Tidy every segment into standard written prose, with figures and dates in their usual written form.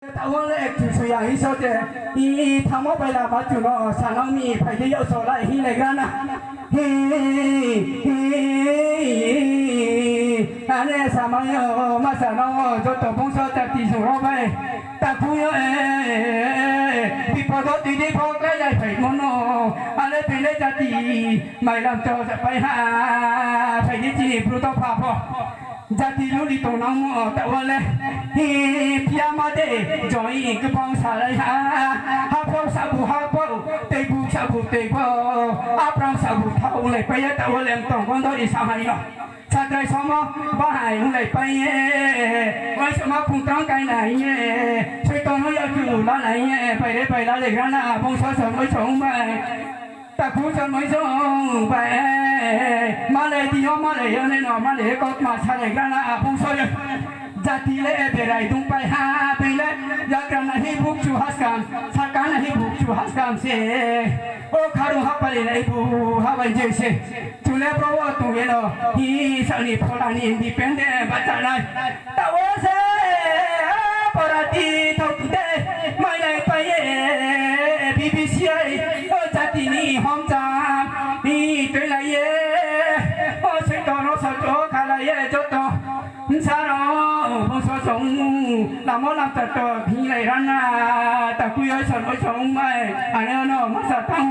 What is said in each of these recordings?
แต่ว่าเล็กที่สุดอย่างที่สุดทำว่าไปละพัดจุดฉันเอามีไปที่ยศอะไรที่ไหนกันนะอันนี้สมัยมาสานจุดตัวพงศจัดที่สุดเราไปแต่คุยพี่พอตัวตีพอใกล้ไปมโนอันนี้เป็นจัดที่ไม่ลำโจจะไปหาไปที่จีบรู้ตัวพาพอjati luli to namo tawale piyamade join ke pangsai ha pau sabu ha pau tebu sabu tebu aprang sabu thau le pa ya tawale tong kon do isahai no chadrai somo bahai le pa ye wai sama phung tang kai nai ye choi tong no ya chu la nai ye pai la le grana bong so so moi chong bai ta khu cho moi chong baiมาเลยที่เขามาเลยเนี่ยเนาะมาเลยก็มาใช้กันนะผมสอยจัดที่เล่เบรายตรงไปหาไปเลยอยากกันให้บุกชูฮัสกันสักการให้บุกชูฮัสกันเสียโอ้ขารุฮับไปเลยบุฮับไปเจสิจุเล่เพราะว่าตัวเนาะที่สันนิพลานี่ดิเป็นเดบัตรไหนแต่ว่าเสียปรตีทุกเดไม่ได้ไปบีบีซีจัดที่นี่ห้องจามนี่ตัวไหนจุดต่อสารพงศสงลำมอลำตัดต่อพี่ไรรันนาตะกุยสนไม่สงไม่อันนี้เนาะมาสัตตัง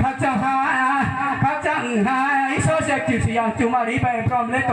ข้าจังหาโซเซกิสิยังจุมารีไปพร้อมเลยต